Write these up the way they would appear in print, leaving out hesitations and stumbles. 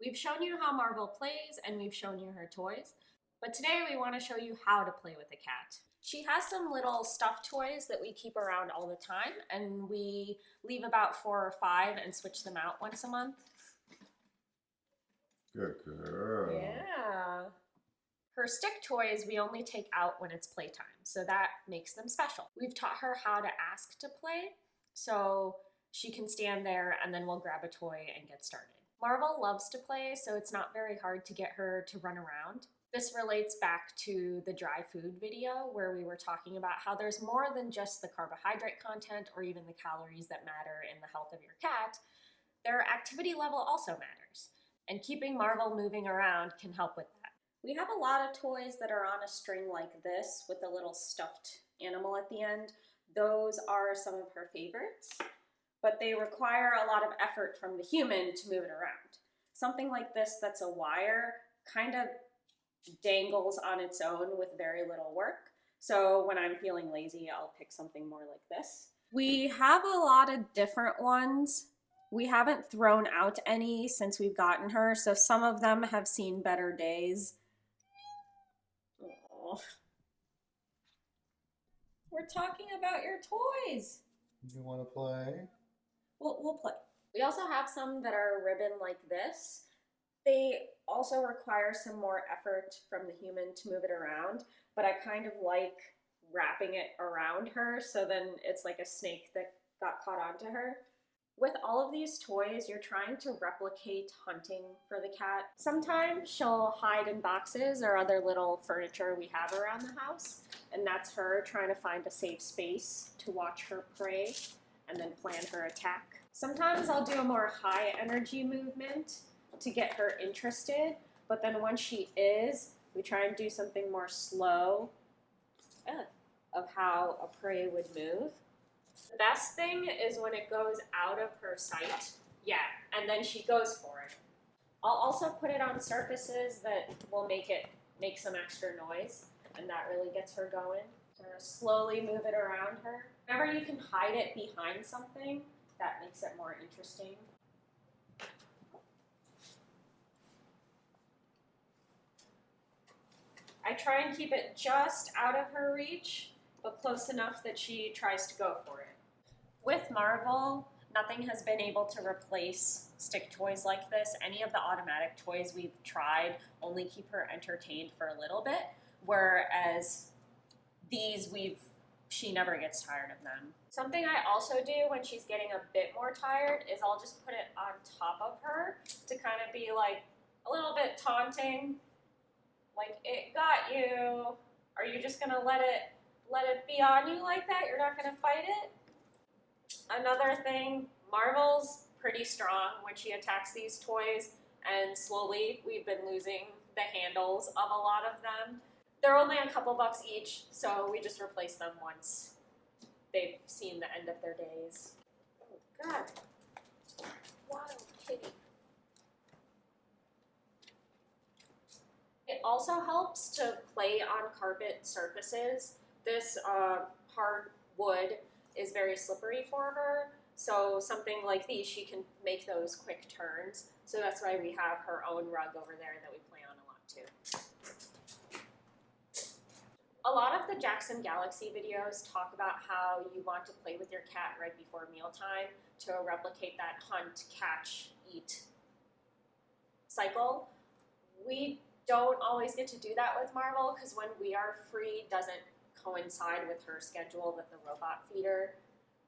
We've shown you how Mar-Vell plays and we've shown you her toys, but today we want to show you how to play with a cat. She has some little stuffed toys that we keep around all the time, and we leave about 4 or 5 and switch them out once a month. Good girl. Yeah. Her stick toys we only take out when it's playtime, so that makes them special. We've taught her how to ask to play, so she can stand there and then we'll grab a toy and get started. Mar-Vell loves to play, so it's not very hard to get her to run around. This relates back to the dry food video where we were talking about how there's more than just the carbohydrate content or even the calories that matter in the health of your cat. Their activity level also matters, and keeping Mar-Vell moving around can help with that. We have a lot of toys that are on a string like this with a little stuffed animal at the end. Those are some of her favorites, but they require a lot of effort from the human to move it around. Something like this that's a wire kind of dangles on its own with very little work. So when I'm feeling lazy, I'll pick something more like this. We have a lot of different ones. We haven't thrown out any since we've gotten her, so some of them have seen better days. Aww. We're talking about your toys. You want to play? We'll play. We also have some that are ribbon like this. They also require some more effort from the human to move it around, but I kind of like wrapping it around her so then it's like a snake that got caught onto her. With all of these toys, you're trying to replicate hunting for the cat. Sometimes she'll hide in boxes or other little furniture we have around the house, and that's her trying to find a safe space to watch her prey and then plan her attack. Sometimes I'll do a more high energy movement to get her interested, but then once she is, we try and do something more slow of how a prey would move. The best thing is when it goes out of her sight, and then she goes for it. I'll also put it on surfaces that will make some extra noise, and that really gets her going. Slowly move it around her. Whenever you can hide it behind something, that makes it more interesting. I try and keep it just out of her reach, but close enough that she tries to go for it. With Mar-Vell, nothing has been able to replace stick toys like this. Any of the automatic toys we've tried only keep her entertained for a little bit, whereas these she never gets tired of them. Something I also do when she's getting a bit more tired is I'll just put it on top of her to kind of be like a little bit taunting. Like, it got you. Are you just gonna let it be on you like that? You're not gonna fight it? Another thing, Mar-Vell's pretty strong when she attacks these toys, and slowly we've been losing the handles of a lot of them. They're only a couple bucks each, so we just replace them once they've seen the end of their days. Oh God, wild kitty. It also helps to play on carpet surfaces. This hard wood is very slippery for her, so something like these, she can make those quick turns. So that's why we have her own rug over there that we play on a lot too. A lot of the Jackson Galaxy videos talk about how you want to play with your cat right before mealtime to replicate that hunt, catch, eat cycle. We don't always get to do that with Mar-Vell because when we are free doesn't coincide with her schedule that the robot feeder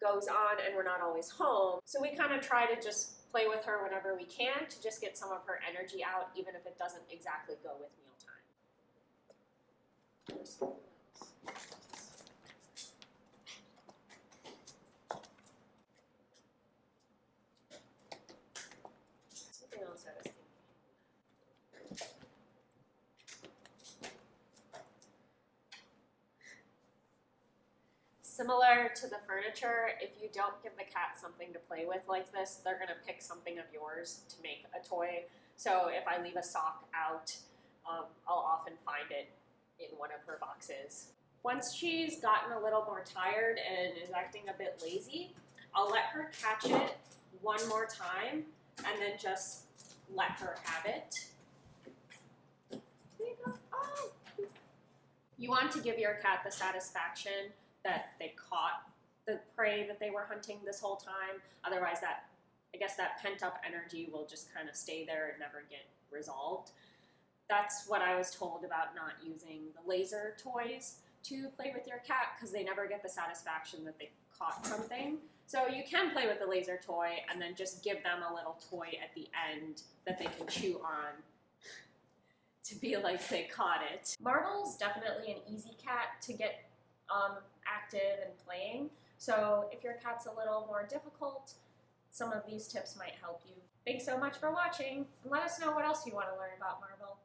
goes on, and we're not always home. So we kind of try to just play with her whenever we can to just get some of her energy out, even if it doesn't exactly go with mealtime. Something else I was thinking. Similar to the furniture, if you don't give the cat something to play with like this, they're gonna pick something of yours to make a toy. So if I leave a sock out, I'll often find it in one of her boxes. Once she's gotten a little more tired and is acting a bit lazy, I'll let her catch it one more time and then just let her have it. There you go. Oh. You want to give your cat the satisfaction that they caught the prey that they were hunting this whole time. Otherwise, I guess that pent-up energy will just kind of stay there and never get resolved. That's what I was told about not using the laser toys to play with your cat, because they never get the satisfaction that they caught something. So you can play with the laser toy and then just give them a little toy at the end that they can chew on to be like they caught it. Mar-Vell's definitely an easy cat to get active and playing. So if your cat's a little more difficult, some of these tips might help you. Thanks so much for watching, and let us know what else you want to learn about Mar-Vell.